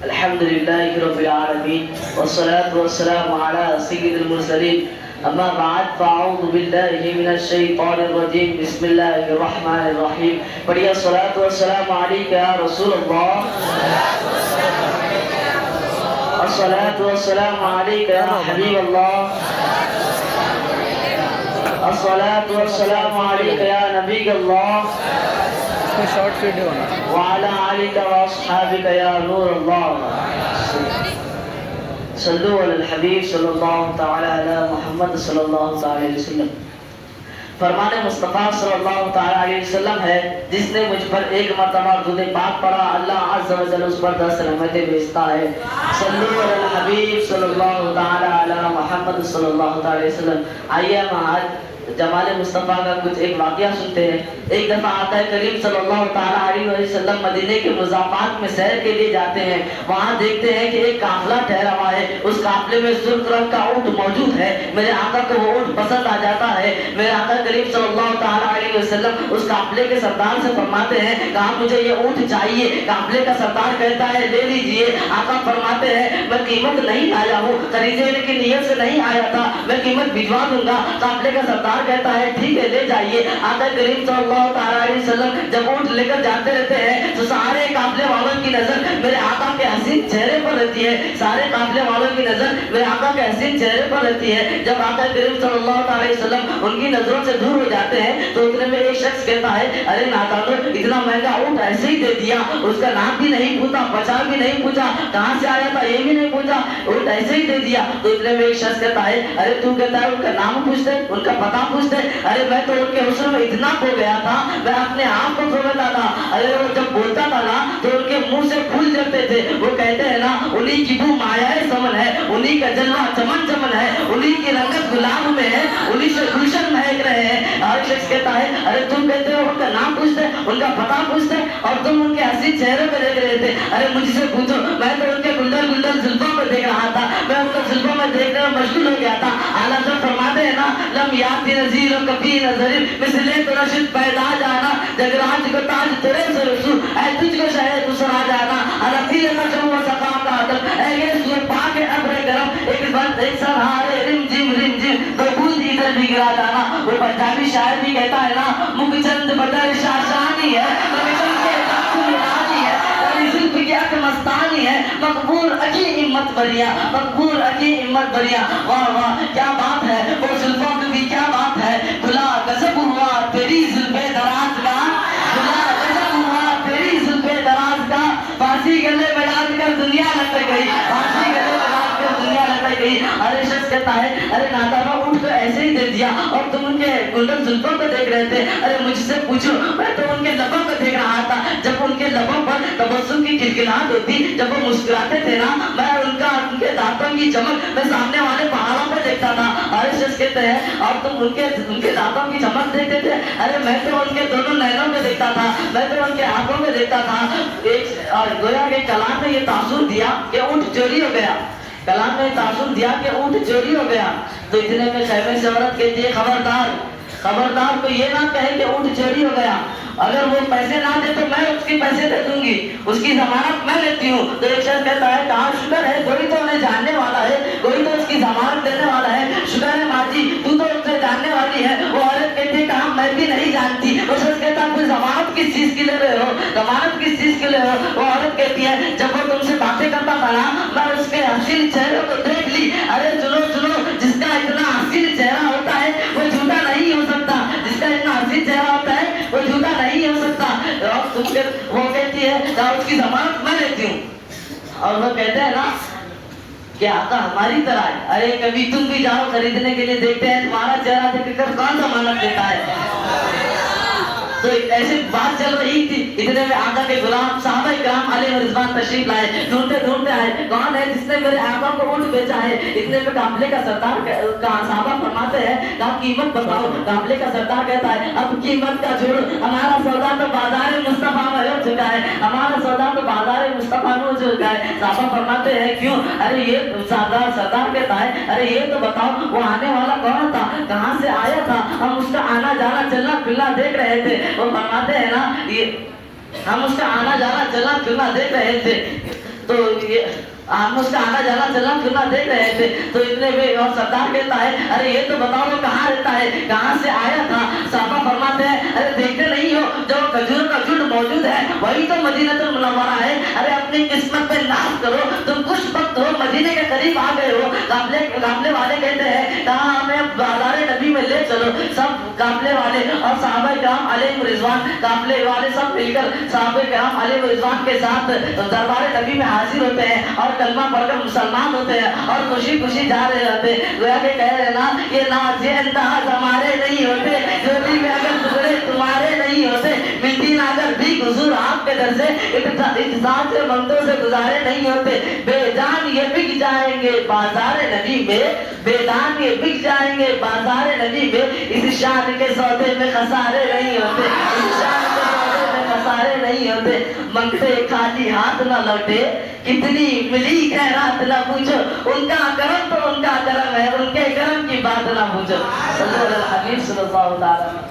الحمد لله رب العالمين والصلاة والسلام على سيد المرسلين أما بعد فأعوذ بالله من الشيطان الرجيم بسم الله الرحمن الرحيم پڑھیے الصلاة والسلام عليك يا رسول الله الصلاة والسلام عليك يا حبيب الله الصلاة والسلام عليك يا نبي الله شارٹ ویڈیو وعلى آلك وأصحابك يا نور الله صلوا على الحبيب صلی اللہ تعالی علی محمد صلی اللہ تعالی علیہ وسلم. فرمان مصطفیٰ صلی اللہ تعالی علیہ وسلم ہے جس نے مجھ پر ایک مرتبہ درود پاک پڑھا اللہ عز و جل اس پر 10 رحمتیں بھیجتا ہے. صلوا علی الحبیب صلی اللہ تعالی علی محمد صلی اللہ تعالی علیہ وسلم. آئیے ہم آج جمال مصطفیٰ کا کچھ ایک واقعہ سنتے ہیں. ایک دفعہ آقا کریم صلی اللہ تعالی علیہ وسلم مدینے کے مضافات میں سیر کے لیے جاتے ہیں. وہاں دیکھتے ہیں کہ ایک قافلہ ٹھہرا ہوا ہے. اس قافلے میں سرخ رنگ کا اونٹ موجود ہے. میرے آقا کو وہ اونٹ پسند آ جاتا ہے. میرے آقا کریم صلی اللہ تعالی علیہ وسلم اس قافلے کے سردار سے فرماتے ہیں کہا مجھے یہ اونٹ چاہیے. قافلے کا سردار کہتا ہے لے لیجئے. آقا فرماتے ہیں میں قیمت نہیں لایا ہوں, خریدنے کی نیت سے نہیں آیا تھا, میں قیمت بھجوا دوں گا. قافلے کا سردار کہتا ہے ٹھیک ہے لے جائیے. آقا کریم صلی اللہ تعالی علیہ وسلم جب اونٹ لے کر جاتے رہتے ہیں تو سارے قافلے والوں کی نظر میرے آقا کے حسین چہرے پر رہتی ہے. سارے قافلے والوں کی نظر میرے آقا کے حسین چہرے پر رہتی ہے. جب آقا کریم صلی اللہ تعالی وسلم ان کی نظروں سے دور ہو جاتے ہیں تو اتنے میں ایک شخص کہتا ہے ارے نادانو اتنا مہنگا اونٹ ایسے ہی دے دیا, اس کا نام بھی نہیں پوچھا, پہچان بھی نہیں پوچھا, کہاں سے آیا تھا یہ بھی نہیں پوچھا, اونٹ ایسے ہی دے دیا. تو اتنے میں ایک شخص کہتا ہے ارے تو کہتا ہے ان کا نام پوچھتے, ان کا پتہ پوچھتے. ارے میں تو ان کے حسن میں اتنا کھو گیا تھا میں اپنے آپ کو سمجھتا تھا. ارے وہ جب بولتا تھا نا تو ان کے منہ سے پھول جھڑتے تھے. وہ کہتے ہیں نا انہی کی بو مایا سمن ہے, انہی کا جلوہ چمن چمن ہے, انہی کی رنگت گلاب میں ہے, انہی سے گلشن مہک رہے ہیں. اور ایک شخص کہتا ہے ارے تم کہتے ہو ان کا نام پوچھتے, ان کا پتہ پوچھتے اور تم ان کے حسین چہرے پہ دیکھ رہے تھے. ارے مجھ سے پوچھو میں تو ان کے گلدر گلدر زلفوں پہ دیکھ رہا تھا, میں ان کو زلفوں میں دیکھنے میں مشغول ہو گیا تھا. اعلیٰ حضرت فرماتے ہیں نا لم یاتی نظیر و کبھی نظر مثلے تو رشد پیدا جانا جگراج کو تاج تیرے سے رسو اے تجھ کو شاید دوسرا جانا رفیع نشم و سقام کا عدم اے یہ سور پاک ابر گرم ایک بند ایک سرحارے رم جم دو بوند ادھر بھی گرا جانا. وہ پنجابی شاعر بھی کہتا ہے نا مکھ چند بدر شاشانی ہے, مکھ کے داخل ہے, تیری زلف کی اک مستانی ہے, مقبول اکی امت بریا, مقبول اکی امت بریا. واہ واہ کیا بات ہے, وہ زلفوں کی بھی کیا بات ہے, کھلا گزب ہوا تیری زلفے دراز کا, کھلا گزب ہوا تیری زلفے دراز کا, پھانسی گلے میں ڈال کر دنیا لٹک گئی, پھانسی گلے میں ڈال کر دنیا لٹک گئی. ارے شخص کہتا ہے ارے نادانہ اونٹ کو ایسے ہی دے دیا اور تم ان کے گلدن زلفوں کو دیکھ رہے تھے. ارے مجھ سے پوچھو میں تو ان کے لبوں کو دیکھ رہا تھا, جب ان کے لبوں پر تبسم کی کھلکھلاہٹ ہوتی, جب وہ مسکراتے تھے نا میں ان کے دانتوں کی چمک میں سامنے والے پہاڑوں پہ دیکھتا تھا. ارے شخص کہتے ہیں اور تم ان کے دانتوں کی چمک دیکھتے تھے. ارے میں تو ان کے دونوں نینوں میں دیکھتا تھا, میں تو ان کے آنکھوں میں دیکھتا تھا. اور گویا کہ کلام نے یہ تاثر دیا کہ اونٹ چوری ہو گیا, کلام نے تاثر دیا کہ اونٹ چوری ہو گیا. تو اتنے میں خیمے سے عورت کہتی ہے خبردار, خبردار کو یہ نہ کہے کہ اونٹ چوری ہو گیا, اگر وہ پیسے نہ دے تو میں اس کے پیسے دے دوں گی, اس کی ضمانت میں لیتی ہوں. تو ایک شخص کہتا ہے کہاں شکر ہے کوئی تو انہیں جاننے والا ہے, کوئی تو اس کی ضمانت دینے والا ہے. شکر ہے ماں جی تو اس سے جاننے والی ہے. وہ عورت کہتی ہے کہاں میں بھی نہیں جانتی. وہ شخص کہتا ہے کوئی ضمانت کس چیز کے لے رہے ہو, ضمانت کس چیز کے لے رہے ہو. وہ عورت کہتی ہے جب وہ تم سے باتیں کرتا تھا نا میں اس کے حسین چہرے کو دیکھ لی. ارے سنو سنو, جس کا اتنا حسین چہرہ ہوتا ہے وہ جھوٹا نہیں ہو سکتا, جس کا اتنا حسین چہرہ ہوتا ہے وہ جھوٹا نہیں ہو سکتا. اور وہ کہتی ہے اس کی ضمانت میں لیتی ہوں. اور وہ کہتے ہیں نا کہ آقا ہماری طرح ہے. ارے کبھی تم بھی جاؤ خریدنے کے لیے, دیکھتے ہیں تمہارا چہرہ دیکھ کر کون ضمانت دیتا ہے. تو ایسے بات چل رہی تھی, اتنے میں آقا کے غلام صحابہ کرام علیہ رضوان تشریف لائے. ڈھونڈتے ڈھونڈتے آئے کون ہے جس نے میرے آقا کو اونٹ بیچا ہے. اتنے میں قافلے کا سردار کا صحابہ فرماتے ہیں کہ قیمت بتاؤ. قافلے کا سردار کہتا ہے اب قیمت کا چھوڑو, ہمارا سودا تو بازار مصطفیٰ میں ہو چکا ہے, ہمارا سودا تو بازار مصطفیٰ میں ہو چکا ہے. صحابہ فرماتے ہیں کیوں. ارے یہ سردار کہتا ہے ارے یہ تو بتاؤ وہ آنے والا کون تھا, کہاں سے آیا تھا, ہم اس کا آنا جانا چلنا پھرنا دیکھ رہے تھے. وہ فرماتے ہیں نا یہ ہم اس کا آنا جانا چلنا پھرنا دیکھ رہے تھے. تو یہ ہم اس کا آنا جانا چلنا پھرنا دیکھ رہے تھے، تو اتنے میں اور سردار کہتا ہے ارے یہ تو بتاؤ وہ کہاں رہتا ہے، کہاں سے آیا تھا؟ صحابہ فرماتے ہیں ارے دیکھتے نہیں ہو جو کھجور کا جھنڈ موجود ہے وہی تو مدینہ المنورہ ہے، ارے اپنی قسمت پہ ناز کرو، تم خوش بخت ہو، مدینے کے قریب آ گئے ہو۔ قافلے والے کہتے ہیں کہاں ہمیں بازار نبی میں لے چلو، سب قافلے والے اور صحابہ کرام علیہ رضوان، قافلے والے سب مل کر صحابہ کرام علیہ رضوان کے ساتھ دربار نبی میں حاضر ہوتے ہیں اور کلمہ پڑھ کر مسلمان ہوتے ہیں اور خوشی خوشی جا رہے ہوتے ہیں۔ گویا کہ کہہ رہے نا یہ ناز یہ انداز ہمارے نہیں ہوتے، جوتی میں اگر ٹکڑے تمہارے نہیں ہوتے، ملتی نہ اگر بھی حضور آپ کے در سے احتساب سے منتوں سے گزارے نہیں ہوتے، بے جان یہ بک جائیں گے بازار نبی میں، بے جان یہ بک جائیں گے بازار نبی میں، اس شان کے سودے میں خسارے نہیں ہوتے، اس شان کے سودے میں خسارے نہیں ہوتے، منگتے خالی ہاتھ نہ لوٹے، کتنی ملی خیرات نہ پوچھو، ان کا کرم تو ان کا کرم ہے، ان کے کرم کی بات نہ پوچھو۔ صلی اللہ علیہ وسلم۔